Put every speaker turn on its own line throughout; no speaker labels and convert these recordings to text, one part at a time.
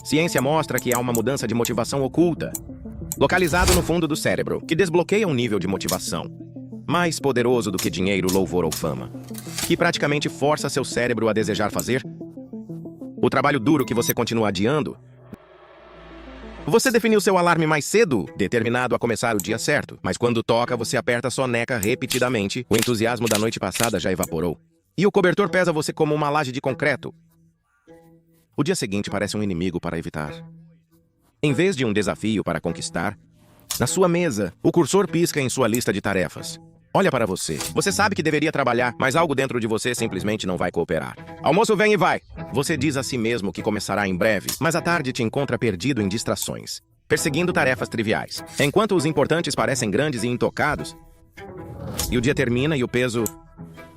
Ciência mostra que há uma mudança de motivação oculta, localizado no fundo do cérebro, que desbloqueia um nível de motivação mais poderoso do que dinheiro, louvor ou fama, que praticamente força seu cérebro a desejar fazer o trabalho duro que você continua adiando. Você definiu seu alarme mais cedo, determinado a começar o dia certo, mas quando toca, você aperta a soneca repetidamente, o entusiasmo da noite passada já evaporou, e o cobertor pesa você como uma laje de concreto. O dia seguinte parece um inimigo para evitar. Em vez de um desafio para conquistar, na sua mesa, o cursor pisca em sua lista de tarefas. Olha para você. Você sabe que deveria trabalhar, mas algo dentro de você simplesmente não vai cooperar. Almoço vem e vai. Você diz a si mesmo que começará em breve, mas à tarde te encontra perdido em distrações, perseguindo tarefas triviais. Enquanto os importantes parecem grandes e intocados, e o dia termina e o peso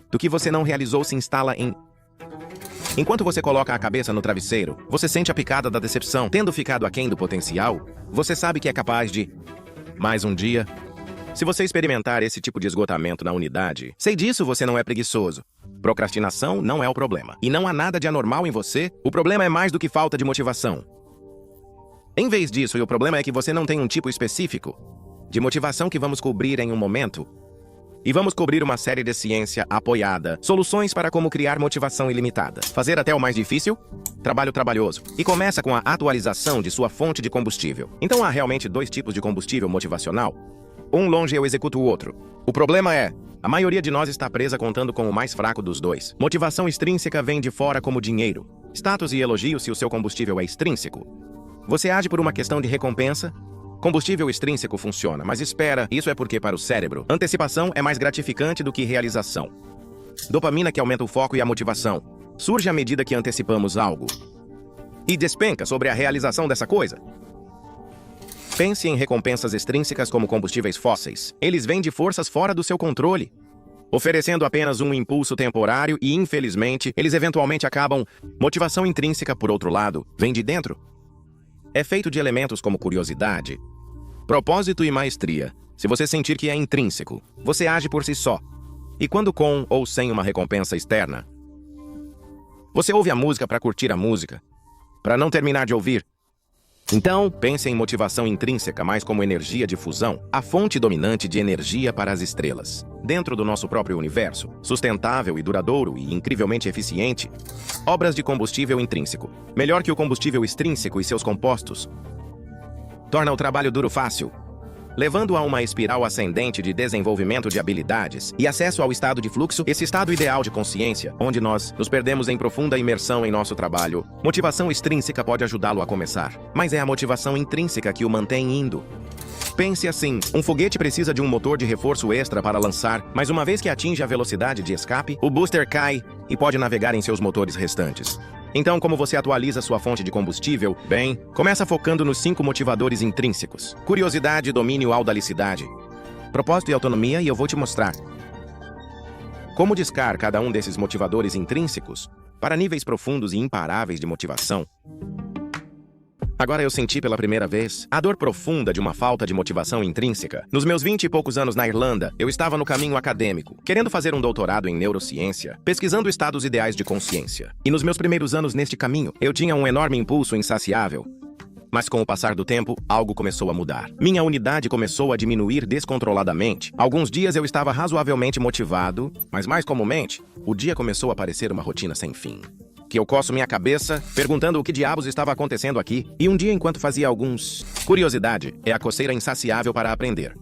do que você não realizou se instala em... Enquanto você coloca a cabeça no travesseiro, você sente a picada da decepção. Tendo ficado aquém do potencial, você sabe que é capaz de... mais um dia. Se você experimentar esse tipo de esgotamento na unidade, sei disso, você não é preguiçoso. Procrastinação não é o problema. E não há nada de anormal em você. O problema é mais do que falta de motivação. Em vez disso, o problema é que você não tem um tipo específico de motivação que vamos cobrir em um momento. E vamos cobrir uma série de ciência apoiada, soluções para como criar motivação ilimitada. Fazer até o mais difícil? Trabalho trabalhoso. E começa com a atualização de sua fonte de combustível. Então há realmente dois tipos de combustível motivacional. Um longe eu executo o outro. O problema é, a maioria de nós está presa contando com o mais fraco dos dois. Motivação extrínseca vem de fora como dinheiro, status e elogio se o seu combustível é extrínseco. Você age por uma questão de recompensa? Combustível extrínseco funciona, mas espera, isso é porque para o cérebro, antecipação é mais gratificante do que realização. Dopamina que aumenta o foco e a motivação surge à medida que antecipamos algo. E despenca sobre a realização dessa coisa. Pense em recompensas extrínsecas como combustíveis fósseis. Eles vêm de forças fora do seu controle, oferecendo apenas um impulso temporário e, infelizmente, eles eventualmente acabam. Motivação intrínseca, por outro lado, vem de dentro. É feito de elementos como curiosidade, propósito e maestria. Se você sentir que é intrínseco, você age por si só. E quando com ou sem uma recompensa externa, você ouve a música para curtir a música, para não terminar de ouvir. Então, pense em motivação intrínseca mais como energia de fusão, a fonte dominante de energia para as estrelas. Dentro do nosso próprio universo, sustentável e duradouro e incrivelmente eficiente, obras de combustível intrínseco, melhor que o combustível extrínseco e seus compostos, torna o trabalho duro fácil, levando a uma espiral ascendente de desenvolvimento de habilidades e acesso ao estado de fluxo, esse estado ideal de consciência, onde nós nos perdemos em profunda imersão em nosso trabalho. Motivação extrínseca pode ajudá-lo a começar, mas é a motivação intrínseca que o mantém indo. Pense assim, um foguete precisa de um motor de reforço extra para lançar, mas uma vez que atinge a velocidade de escape, o booster cai e pode navegar em seus motores restantes. Então, como você atualiza sua fonte de combustível? Bem, começa focando nos 5 motivadores intrínsecos. Curiosidade, domínio, audaciedade, propósito e autonomia, e eu vou te mostrar como discar cada um desses motivadores intrínsecos para níveis profundos e imparáveis de motivação. Agora eu senti pela primeira vez a dor profunda de uma falta de motivação intrínseca. Nos meus 20 e poucos anos na Irlanda, eu estava no caminho acadêmico, querendo fazer um doutorado em neurociência, pesquisando estados ideais de consciência. E nos meus primeiros anos neste caminho, eu tinha um enorme impulso insaciável. Mas com o passar do tempo, algo começou a mudar. Minha unidade começou a diminuir descontroladamente. Alguns dias eu estava razoavelmente motivado, mas mais comumente, o dia começou a parecer uma rotina sem fim. Que eu coço minha cabeça, perguntando o que diabos estava acontecendo aqui. E um dia, enquanto fazia alguns... Curiosidade é a coceira insaciável para aprender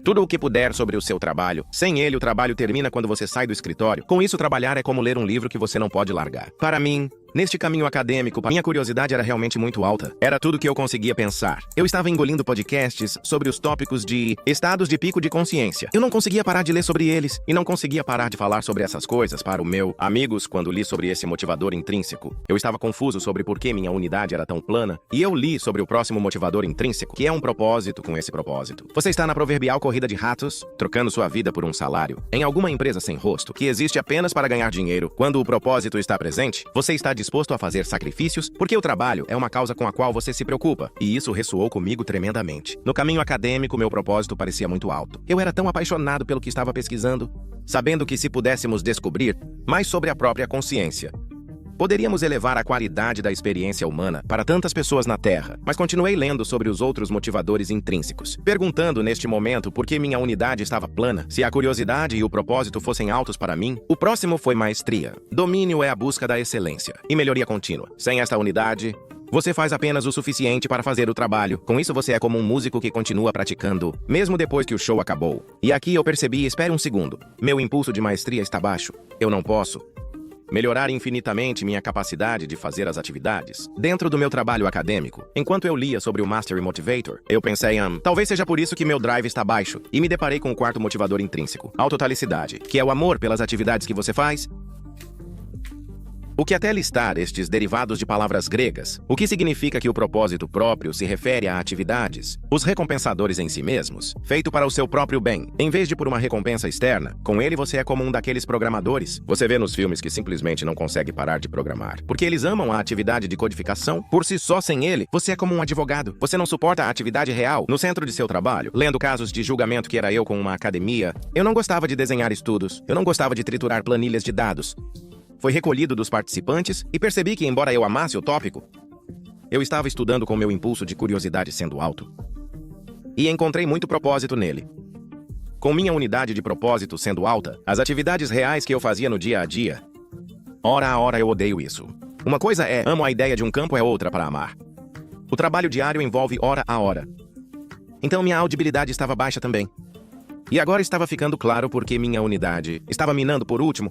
tudo o que puder sobre o seu trabalho. Sem ele, o trabalho termina quando você sai do escritório. Com isso, trabalhar é como ler um livro que você não pode largar. Para mim, neste caminho acadêmico, minha curiosidade era realmente muito alta. Era tudo que eu conseguia pensar. Eu estava engolindo podcasts sobre os tópicos de estados de pico de consciência. Eu não conseguia parar de ler sobre eles e não conseguia parar de falar sobre essas coisas para o meu amigos quando li sobre esse motivador intrínseco. Eu estava confuso sobre por que minha unidade era tão plana e eu li sobre o próximo motivador intrínseco, que é um propósito com esse propósito. Você está na proverbial corrida de ratos, trocando sua vida por um salário. Em alguma empresa sem rosto, que existe apenas para ganhar dinheiro, quando o propósito está presente, você está disposto a fazer sacrifícios, porque o trabalho é uma causa com a qual você se preocupa, e isso ressoou comigo tremendamente. No caminho acadêmico, meu propósito parecia muito alto. Eu era tão apaixonado pelo que estava pesquisando, sabendo que se pudéssemos descobrir mais sobre a própria consciência, Poderíamos elevar a qualidade da experiência humana para tantas pessoas na Terra, mas continuei lendo sobre os outros motivadores intrínsecos, perguntando neste momento por que minha unidade estava plana, se a curiosidade e o propósito fossem altos para mim. O próximo foi maestria. Domínio é a busca da excelência e melhoria contínua. Sem esta unidade, você faz apenas o suficiente para fazer o trabalho. Com isso, você é como um músico que continua praticando, mesmo depois que o show acabou. E aqui eu percebi, espere um segundo, meu impulso de maestria está baixo. Eu não posso melhorar infinitamente minha capacidade de fazer as atividades dentro do meu trabalho acadêmico. Enquanto eu lia sobre o Mastery Motivator, eu pensei, talvez seja por isso que meu drive está baixo, e me deparei com o quarto motivador intrínseco, autotalicidade, que é o amor pelas atividades que você faz. O que até listar estes derivados de palavras gregas, o que significa que o propósito próprio se refere a atividades, os recompensadores em si mesmos, feito para o seu próprio bem, em vez de por uma recompensa externa. Com ele você é como um daqueles programadores. Você vê nos filmes que simplesmente não consegue parar de programar, porque eles amam a atividade de codificação. Por si só, sem ele, você é como um advogado. Você não suporta a atividade real no centro de seu trabalho, lendo casos de julgamento que era eu com uma academia. Eu não gostava de desenhar estudos, eu não gostava de triturar planilhas de dados. Foi recolhido dos participantes e percebi que, embora eu amasse o tópico, eu estava estudando com meu impulso de curiosidade sendo alto. E encontrei muito propósito nele. Com minha unidade de propósito sendo alta, as atividades reais que eu fazia no dia a dia, hora a hora eu odeio isso. Uma coisa é, amo a ideia de um campo, é outra para amar. O trabalho diário envolve hora a hora. Então minha audibilidade estava baixa também. E agora estava ficando claro porque minha unidade estava minando por último.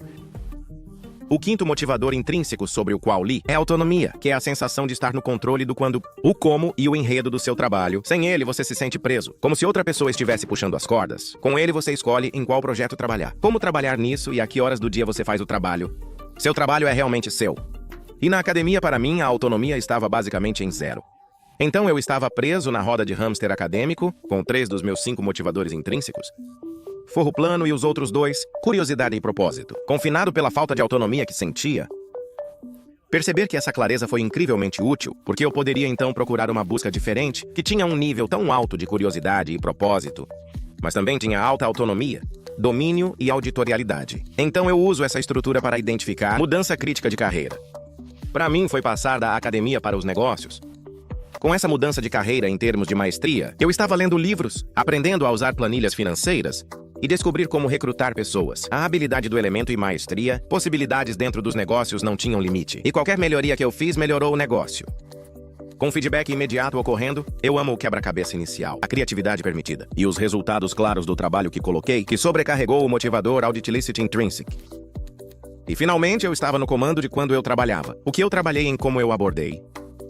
O quinto motivador intrínseco sobre o qual li é a autonomia, que é a sensação de estar no controle do quando, o como e o enredo do seu trabalho. Sem ele, você se sente preso, como se outra pessoa estivesse puxando as cordas. Com ele, você escolhe em qual projeto trabalhar, como trabalhar nisso e a que horas do dia você faz o trabalho. Seu trabalho é realmente seu. E na academia, para mim, a autonomia estava basicamente em zero. Então eu estava preso na roda de hamster acadêmico, com 3 dos meus 5 motivadores intrínsecos. Forro plano e os outros 2, curiosidade e propósito. Confinado pela falta de autonomia que sentia. Perceber que essa clareza foi incrivelmente útil, porque eu poderia então procurar uma busca diferente, que tinha um nível tão alto de curiosidade e propósito, mas também tinha alta autonomia, domínio e auditorialidade. Então eu uso essa estrutura para identificar mudança crítica de carreira. Para mim foi passar da academia para os negócios. Com essa mudança de carreira em termos de maestria, eu estava lendo livros, aprendendo a usar planilhas financeiras, e descobrir como recrutar pessoas. A habilidade do elemento e maestria, possibilidades dentro dos negócios não tinham limite. E qualquer melhoria que eu fiz melhorou o negócio. Com feedback imediato ocorrendo, eu amo o quebra-cabeça inicial, a criatividade permitida, e os resultados claros do trabalho que coloquei, que sobrecarregou o motivador Auditility Intrinsic. E finalmente eu estava no comando de quando eu trabalhava. O que eu trabalhei em como eu abordei.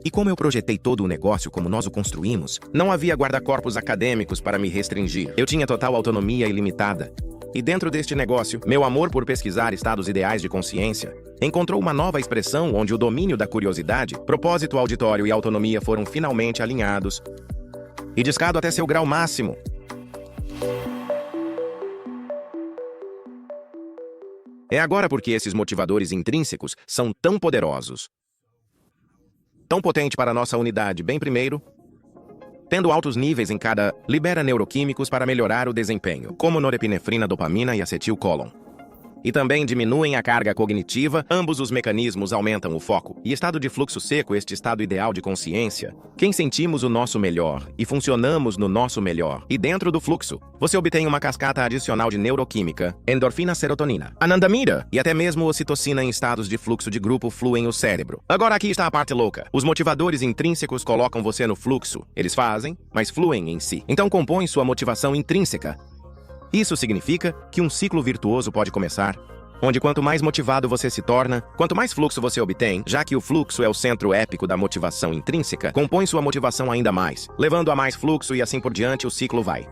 E como eu projetei todo o negócio como nós o construímos, não havia guarda-corpos acadêmicos para me restringir. Eu tinha total autonomia ilimitada. E dentro deste negócio, meu amor por pesquisar estados ideais de consciência encontrou uma nova expressão onde o domínio da curiosidade, propósito auditório e autonomia foram finalmente alinhados e discado até seu grau máximo. É agora porque esses motivadores intrínsecos são tão poderosos, tão potente para nossa unidade. Bem, primeiro, tendo altos níveis em cada, libera neuroquímicos para melhorar o desempenho, como norepinefrina, dopamina e acetilcolon. E também diminuem a carga cognitiva, ambos os mecanismos aumentam o foco. E estado de fluxo seco, este estado ideal de consciência, quem sentimos o nosso melhor e funcionamos no nosso melhor. E dentro do fluxo, você obtém uma cascata adicional de neuroquímica, endorfina, serotonina, anandamida e até mesmo ocitocina em estados de fluxo de grupo fluem o cérebro. Agora aqui está a parte louca. Os motivadores intrínsecos colocam você no fluxo. Eles fazem, mas fluem em si. Então compõem sua motivação intrínseca. Isso significa que um ciclo virtuoso pode começar, onde quanto mais motivado você se torna, quanto mais fluxo você obtém, já que o fluxo é o centro épico da motivação intrínseca, compõe sua motivação ainda mais, levando a mais fluxo e assim por diante o ciclo vai.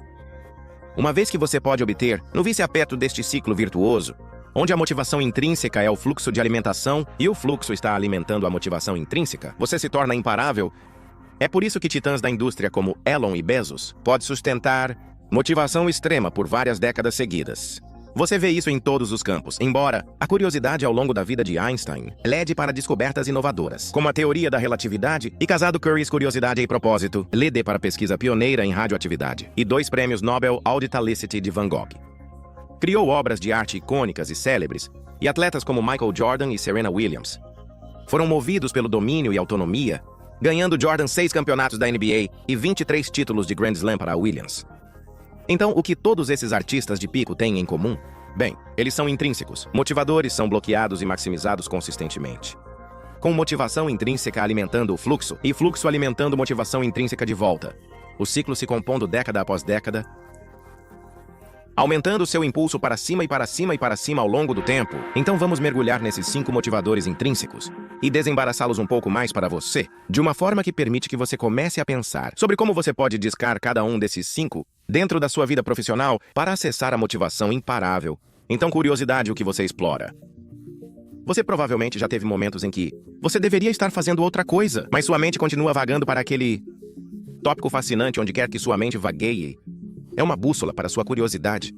Uma vez que você pode obter, no vice-aperto deste ciclo virtuoso, onde a motivação intrínseca é o fluxo de alimentação e o fluxo está alimentando a motivação intrínseca, você se torna imparável. É por isso que titãs da indústria como Elon e Bezos podem sustentar motivação extrema por várias décadas seguidas. Você vê isso em todos os campos, embora a curiosidade ao longo da vida de Einstein lede para descobertas inovadoras, como a teoria da relatividade e casado Curry's Curiosidade e Propósito, lede para pesquisa pioneira em radioatividade, e 2 prêmios Nobel Auditality de Van Gogh. Criou obras de arte icônicas e célebres, e atletas como Michael Jordan e Serena Williams. foram movidos pelo domínio e autonomia, ganhando Jordan 6 campeonatos da NBA e 23 títulos de Grand Slam para a Williams. Então, o que todos esses artistas de pico têm em comum? Bem, eles são intrínsecos. Motivadores são bloqueados e maximizados consistentemente, com motivação intrínseca alimentando o fluxo e fluxo alimentando motivação intrínseca de volta. O ciclo se compondo década após década, aumentando seu impulso para cima e para cima e para cima ao longo do tempo. Então vamos mergulhar nesses 5 motivadores intrínsecos e desembaraçá-los um pouco mais para você, de uma forma que permite que você comece a pensar sobre como você pode discar cada um desses 5 dentro da sua vida profissional para acessar a motivação imparável. Então, curiosidade, o que você explora. Você provavelmente já teve momentos em que você deveria estar fazendo outra coisa, mas sua mente continua vagando para aquele tópico fascinante onde quer que sua mente vagueie. É uma bússola para sua curiosidade.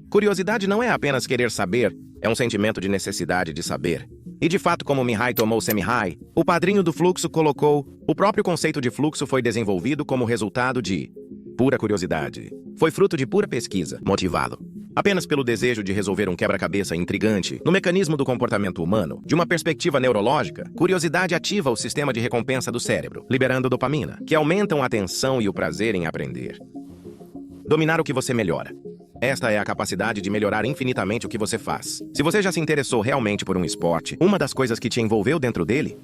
Curiosidade não é apenas querer saber, é um sentimento de necessidade de saber. E de fato, como Mihai tomou Semihai, o padrinho do fluxo colocou, o próprio conceito de fluxo foi desenvolvido como resultado de pura curiosidade. Foi fruto de pura pesquisa, motivado apenas pelo desejo de resolver um quebra-cabeça intrigante no mecanismo do comportamento humano. De uma perspectiva neurológica, curiosidade ativa o sistema de recompensa do cérebro, liberando dopamina, que aumentam a atenção e o prazer em aprender. Dominar o que você melhora. Esta é a capacidade de melhorar infinitamente o que você faz. Se você já se interessou realmente por um esporte, uma das coisas que te envolveu dentro dele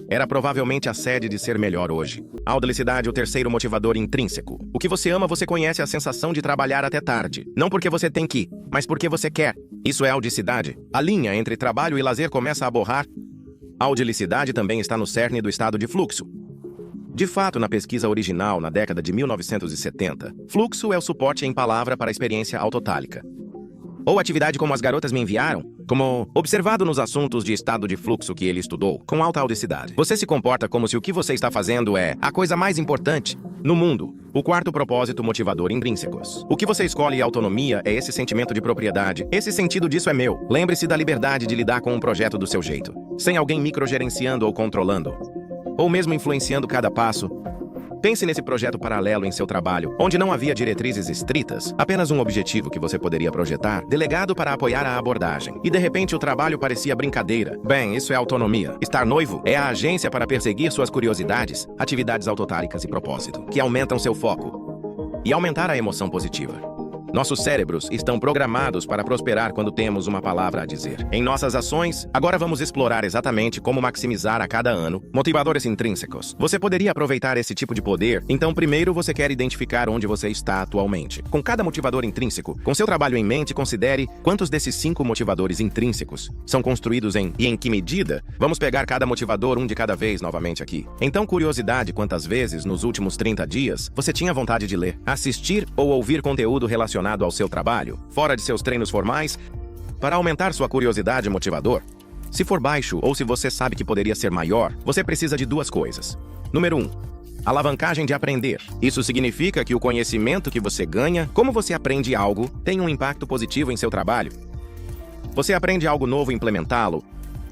era provavelmente a sede de ser melhor hoje. A audacidade é o terceiro motivador intrínseco. O que você ama, você conhece a sensação de trabalhar até tarde. Não porque você tem que, mas porque você quer. Isso é audacidade. A linha entre trabalho e lazer começa a borrar. A audacidade também está no cerne do estado de fluxo. De fato, na pesquisa original, na década de 1970, fluxo é o suporte em palavra para a experiência autotálica. Ou atividade como as garotas me enviaram, como observado nos assuntos de estado de fluxo que ele estudou, com alta audacidade. Você se comporta como se o que você está fazendo é a coisa mais importante no mundo. O quarto propósito motivador intrínsecos. O que você escolhe autonomia é esse sentimento de propriedade. Esse sentido disso é meu. Lembre-se da liberdade de lidar com um projeto do seu jeito, sem alguém microgerenciando ou controlando, ou mesmo influenciando cada passo. Pense nesse projeto paralelo em seu trabalho, onde não havia diretrizes estritas, apenas um objetivo que você poderia projetar, delegado para apoiar a abordagem. E de repente o trabalho parecia brincadeira. Bem, isso é autonomia. Estar noivo é a agência para perseguir suas curiosidades, atividades autotálicas e propósito, que aumentam seu foco e aumentar a emoção positiva. Nossos cérebros estão programados para prosperar quando temos uma palavra a dizer. Em nossas ações, agora vamos explorar exatamente como maximizar a cada ano motivadores intrínsecos. Você poderia aproveitar esse tipo de poder, então primeiro você quer identificar onde você está atualmente. Com cada motivador intrínseco, com seu trabalho em mente, considere quantos desses 5 motivadores intrínsecos são construídos em e em que medida. Vamos pegar cada motivador um de cada vez novamente aqui. Então, curiosidade, quantas vezes nos últimos 30 dias você tinha vontade de ler, assistir ou ouvir conteúdo relacionado ao seu trabalho, fora de seus treinos formais, para aumentar sua curiosidade motivador? Se for baixo ou se você sabe que poderia ser maior, você precisa de 2 coisas. Número 1. Alavancagem de aprender. Isso significa que o conhecimento que você ganha, como você aprende algo, tem um impacto positivo em seu trabalho. Você aprende algo novo e implementá-lo,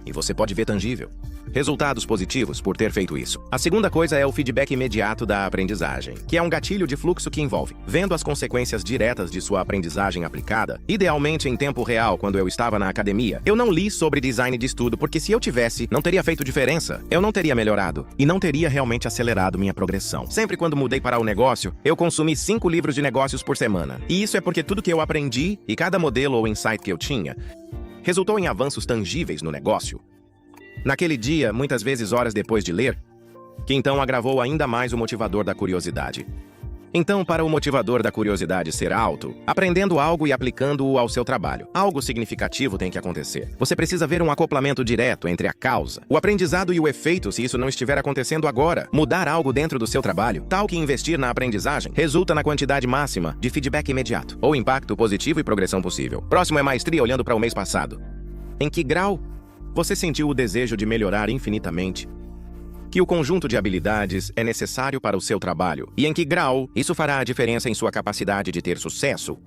e você pode ver tangível resultados positivos por ter feito isso. A segunda coisa é o feedback imediato da aprendizagem, que é um gatilho de fluxo que envolve vendo as consequências diretas de sua aprendizagem aplicada, idealmente em tempo real. Quando eu estava na academia, eu não li sobre design de estudo porque se eu tivesse, não teria feito diferença. Eu não teria melhorado e não teria realmente acelerado minha progressão. Sempre quando mudei para o negócio, eu consumi 5 livros de negócios por semana. E isso é porque tudo que eu aprendi e cada modelo ou insight que eu tinha resultou em avanços tangíveis no negócio. Naquele dia, muitas vezes horas depois de ler, que então agravou ainda mais o motivador da curiosidade. Então, para o motivador da curiosidade ser alto, aprendendo algo e aplicando-o ao seu trabalho, algo significativo tem que acontecer. Você precisa ver um acoplamento direto entre a causa, o aprendizado e o efeito se isso não estiver acontecendo agora. Mudar algo dentro do seu trabalho, tal que investir na aprendizagem, resulta na quantidade máxima de feedback imediato, ou impacto positivo e progressão possível. Próximo é maestria, olhando para o mês passado. Em que grau você sentiu o desejo de melhorar infinitamente? Que o conjunto de habilidades é necessário para o seu trabalho e em que grau isso fará a diferença em sua capacidade de ter sucesso?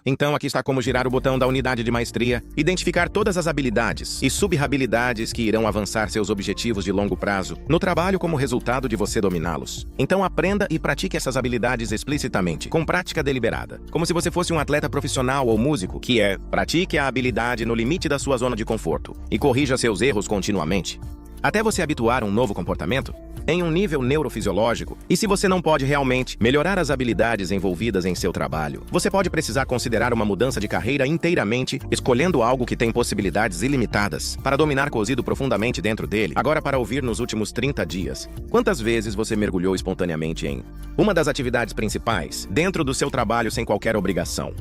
Então aqui está como girar o botão da unidade de maestria, identificar todas as habilidades e sub-habilidades que irão avançar seus objetivos de longo prazo no trabalho como resultado de você dominá-los. Então aprenda e pratique essas habilidades explicitamente, com prática deliberada, como se você fosse um atleta profissional ou músico, que é pratique a habilidade no limite da sua zona de conforto e corrija seus erros continuamente. até você habituar a um novo comportamento, em um nível neurofisiológico. E se você não pode realmente melhorar as habilidades envolvidas em seu trabalho, você pode precisar considerar uma mudança de carreira inteiramente, escolhendo algo que tem possibilidades ilimitadas para dominar cozido profundamente dentro dele. Agora, para ouvir nos últimos 30 dias, quantas vezes você mergulhou espontaneamente em uma das atividades principais dentro do seu trabalho sem qualquer obrigação,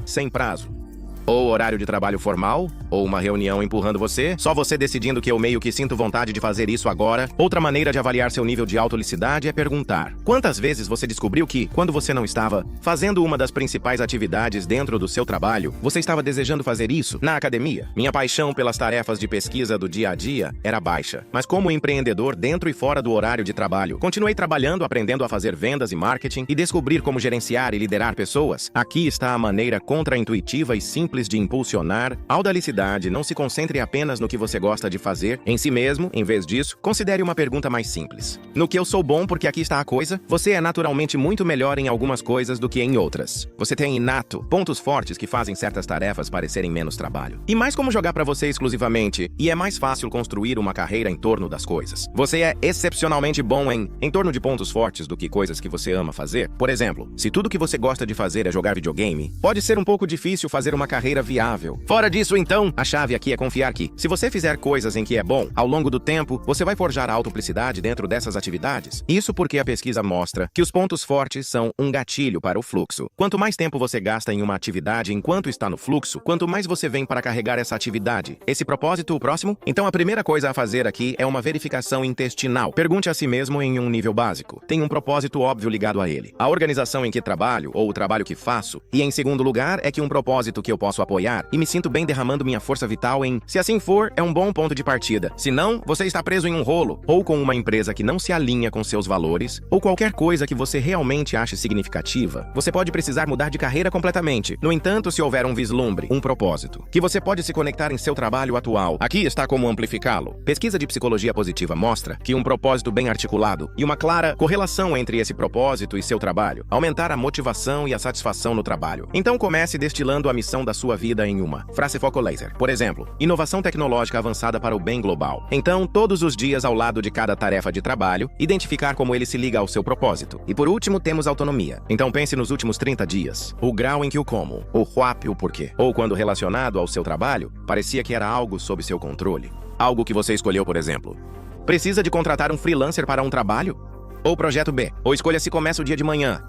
sem prazo? Ou horário de trabalho formal, ou uma reunião empurrando você, só você decidindo que eu meio que sinto vontade de fazer isso agora. Outra maneira de avaliar seu nível de autolicidade é perguntar: quantas vezes você descobriu que, quando você não estava fazendo uma das principais atividades dentro do seu trabalho, você estava desejando fazer isso? Na academia, minha paixão pelas tarefas de pesquisa do dia a dia era baixa, mas como empreendedor dentro e fora do horário de trabalho, continuei trabalhando, aprendendo a fazer vendas e marketing e descobrir como gerenciar e liderar pessoas. Aqui está a maneira contra-intuitiva e simples de impulsionar audaciedade. Não se concentre apenas no que você gosta de fazer em si mesmo. Em vez disso, considere uma pergunta mais simples: no que eu sou bom? Porque aqui está a coisa. Você é naturalmente muito melhor em algumas coisas do que em outras. Você tem inato pontos fortes que fazem certas tarefas parecerem menos trabalho e mais como jogar para você exclusivamente, e é mais fácil construir uma carreira em torno das coisas. Você é excepcionalmente bom em torno de pontos fortes do que coisas que você ama fazer. Por exemplo, se tudo que você gosta de fazer é jogar videogame, pode ser um pouco difícil fazer uma carreira viável. Fora disso, então, a chave aqui é confiar que, se você fizer coisas em que é bom, ao longo do tempo, você vai forjar a autoplicidade dentro dessas atividades. Isso porque a pesquisa mostra que os pontos fortes são um gatilho para o fluxo. Quanto mais tempo você gasta em uma atividade enquanto está no fluxo, quanto mais você vem para carregar essa atividade. Esse propósito, o próximo? Então a primeira coisa a fazer aqui é uma verificação intestinal. Pergunte a si mesmo em um nível básico. Tem um propósito óbvio ligado a ele: a organização em que trabalho, ou o trabalho que faço. E em segundo lugar, é que um propósito que eu posso apoiar e me sinto bem derramando minha força vital em. Se assim for, é um bom ponto de partida. Se não, você está preso em um rolo, ou com uma empresa que não se alinha com seus valores, ou qualquer coisa que você realmente ache significativa. Você pode precisar mudar de carreira completamente. No entanto, se houver um vislumbre, um propósito, que você pode se conectar em seu trabalho atual, aqui está como amplificá-lo. Pesquisa de psicologia positiva mostra que um propósito bem articulado e uma clara correlação entre esse propósito e seu trabalho aumentar a motivação e a satisfação no trabalho. Então comece destilando a missão da sua vida em uma frase foco laser. Por exemplo, inovação tecnológica avançada para o bem global. Então, todos os dias ao lado de cada tarefa de trabalho, identificar como ele se liga ao seu propósito. E por último, temos autonomia. Então pense nos últimos 30 dias. O grau em que o como, o whap e o porquê. Ou quando relacionado ao seu trabalho, parecia que era algo sob seu controle. Algo que você escolheu, por exemplo. Precisa de contratar um freelancer para um trabalho? Ou projeto B. Ou escolha se começa o dia de manhã.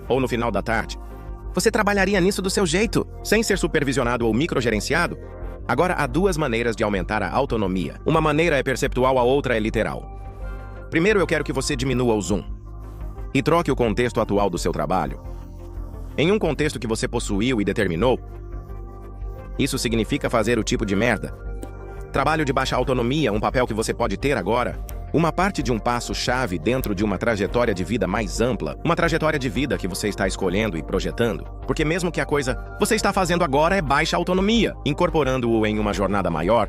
Ou no final da tarde. Você trabalharia nisso do seu jeito, sem ser supervisionado ou microgerenciado? Agora, há duas maneiras de aumentar a autonomia. Uma maneira é perceptual, a outra é literal. Primeiro, eu quero que você diminua o zoom e troque o contexto atual do seu trabalho. Em um contexto que você possuiu e determinou, isso significa fazer o tipo de merda. Trabalho de baixa autonomia, um papel que você pode ter agora. Uma parte de um passo-chave dentro de uma trajetória de vida mais ampla, uma trajetória de vida que você está escolhendo e projetando. Porque mesmo que a coisa você está fazendo agora é baixa autonomia, incorporando-o em uma jornada maior,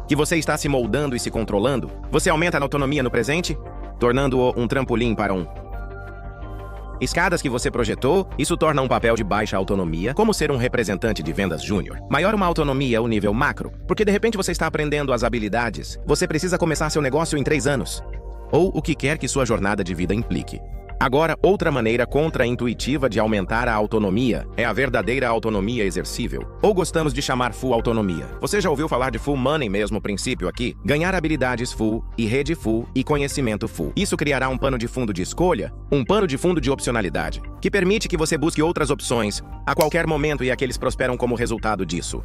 que você está se moldando e se controlando, você aumenta a autonomia no presente, tornando-o um trampolim para escadas que você projetou. Isso torna um papel de baixa autonomia, como ser um representante de vendas júnior. Maior uma autonomia é o nível macro, porque de repente você está aprendendo as habilidades. Você precisa começar seu negócio em 3 anos. Ou o que quer que sua jornada de vida implique. Agora, outra maneira contra-intuitiva de aumentar a autonomia é a verdadeira autonomia exercível, ou gostamos de chamar full autonomia. Você já ouviu falar de full money, mesmo princípio aqui? Ganhar habilidades full, e rede full, e conhecimento full. Isso criará um pano de fundo de escolha, um pano de fundo de opcionalidade, que permite que você busque outras opções a qualquer momento e aqueles prosperam como resultado disso.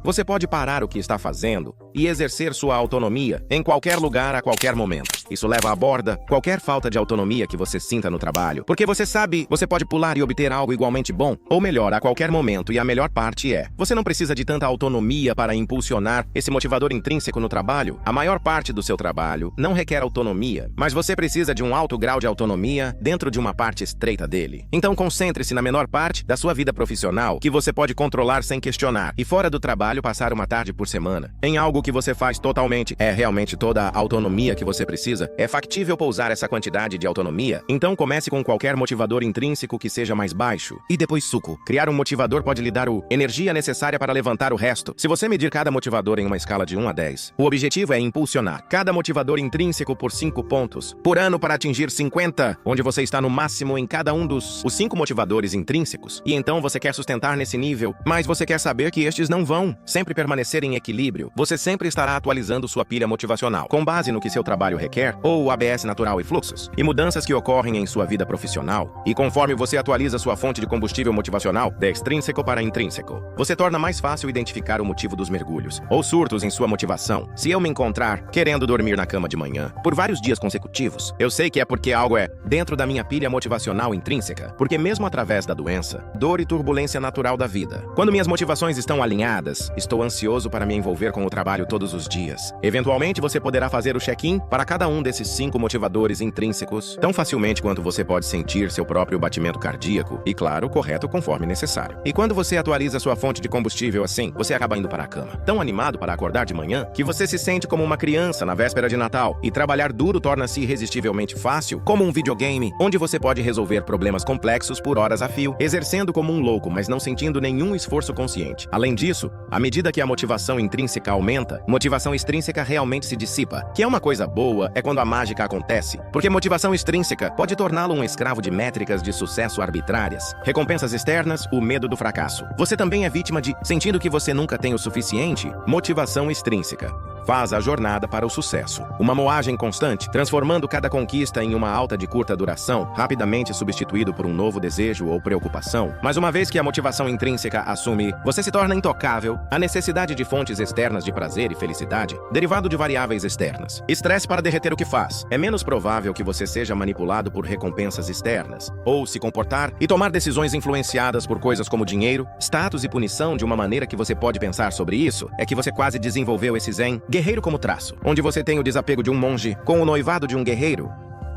Você pode parar o que está fazendo e exercer sua autonomia em qualquer lugar a qualquer momento. Isso leva à borda qualquer falta de autonomia que você sinta no trabalho, porque você sabe, você pode pular e obter algo igualmente bom, ou melhor, a qualquer momento, e a melhor parte é, você não precisa de tanta autonomia para impulsionar esse motivador intrínseco no trabalho. A maior parte do seu trabalho não requer autonomia, mas você precisa de um alto grau de autonomia dentro de uma parte estreita dele. Então concentre-se na menor parte da sua vida profissional que você pode controlar sem questionar, e fora do trabalho passar uma tarde por semana em algo que você faz totalmente é realmente toda a autonomia que você precisa? É factível pousar essa quantidade de autonomia? Então comece com qualquer motivador intrínseco que seja mais baixo. E depois suco. Criar um motivador pode lhe dar a energia necessária para levantar o resto. Se você medir cada motivador em uma escala de 1 a 10, o objetivo é impulsionar cada motivador intrínseco por 5 pontos por ano para atingir 50, onde você está no máximo em cada um dos 5 motivadores intrínsecos. E então você quer sustentar nesse nível, mas você quer saber que estes não vão sempre permanecer em equilíbrio. Você sempre estará atualizando sua pilha motivacional, com base no que seu trabalho requer, ou o ABS natural e fluxos, e mudanças que ocorrem em sua vida profissional. E conforme você atualiza sua fonte de combustível motivacional, de extrínseco para intrínseco, você torna mais fácil identificar o motivo dos mergulhos, ou surtos em sua motivação. Se eu me encontrar querendo dormir na cama de manhã, por vários dias consecutivos, eu sei que é porque algo é dentro da minha pilha motivacional intrínseca, porque mesmo através da doença, dor e turbulência natural da vida, quando minhas motivações estão alinhadas, estou ansioso para me envolver com o trabalho todos os dias. Eventualmente, você poderá fazer o check-in para cada um desses 5 motivadores intrínsecos tão facilmente quanto você pode sentir seu próprio batimento cardíaco e, claro, correto conforme necessário. E quando você atualiza sua fonte de combustível assim, você acaba indo para a cama, tão animado para acordar de manhã, que você se sente como uma criança na véspera de Natal, e trabalhar duro torna-se irresistivelmente fácil, como um videogame, onde você pode resolver problemas complexos por horas a fio, exercendo como um louco, mas não sentindo nenhum esforço consciente. Além disso, à medida que a motivação intrínseca aumenta, motivação extrínseca realmente se dissipa. Que é uma coisa boa é quando a mágica acontece, porque motivação extrínseca pode torná-lo um escravo de métricas de sucesso arbitrárias, recompensas externas, o medo do fracasso. Você também é vítima de, sentindo que você nunca tem o suficiente, motivação extrínseca. Faz a jornada para o sucesso. Uma moagem constante, transformando cada conquista em uma alta de curta duração, rapidamente substituído por um novo desejo ou preocupação. Mas uma vez que a motivação intrínseca assume, você se torna intocável à necessidade de fontes externas de prazer e felicidade, derivado de variáveis externas. Estresse para derreter o que faz. É menos provável que você seja manipulado por recompensas externas, ou se comportar e tomar decisões influenciadas por coisas como dinheiro, status e punição de uma maneira que você pode pensar sobre isso, é que você quase desenvolveu esse zen guerreiro como traço, onde você tem o desapego de um monge com o noivado de um guerreiro.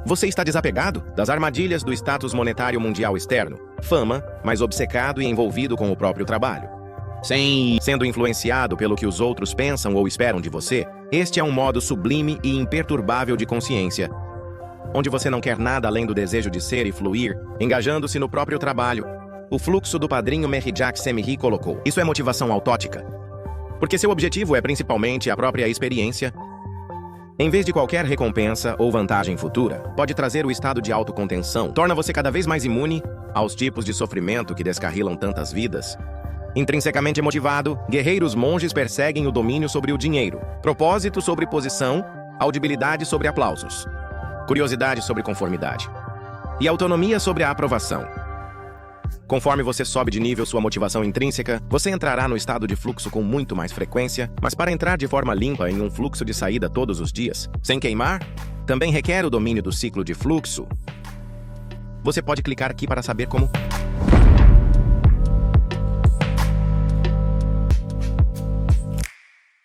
Você está desapegado das armadilhas do status monetário mundial externo, fama, mas obcecado e envolvido com o próprio trabalho. Sem sendo influenciado pelo que os outros pensam ou esperam de você, este é um modo sublime e imperturbável de consciência, onde você não quer nada além do desejo de ser e fluir, engajando-se no próprio trabalho. O fluxo do padrinho Mary Jack Semiri colocou. Isso é motivação autótica. Porque seu objetivo é principalmente a própria experiência, em vez de qualquer recompensa ou vantagem futura, pode trazer o estado de autocontenção, torna você cada vez mais imune aos tipos de sofrimento que descarrilam tantas vidas. Intrinsecamente motivado, guerreiros monges perseguem o domínio sobre o dinheiro, propósito sobre posição, audibilidade sobre aplausos, curiosidade sobre conformidade e autonomia sobre a aprovação. Conforme você sobe de nível sua motivação intrínseca, você entrará no estado de fluxo com muito mais frequência, mas para entrar de forma limpa em um fluxo de saída todos os dias, sem queimar, também requer o domínio do ciclo de fluxo. Você pode clicar aqui para saber como.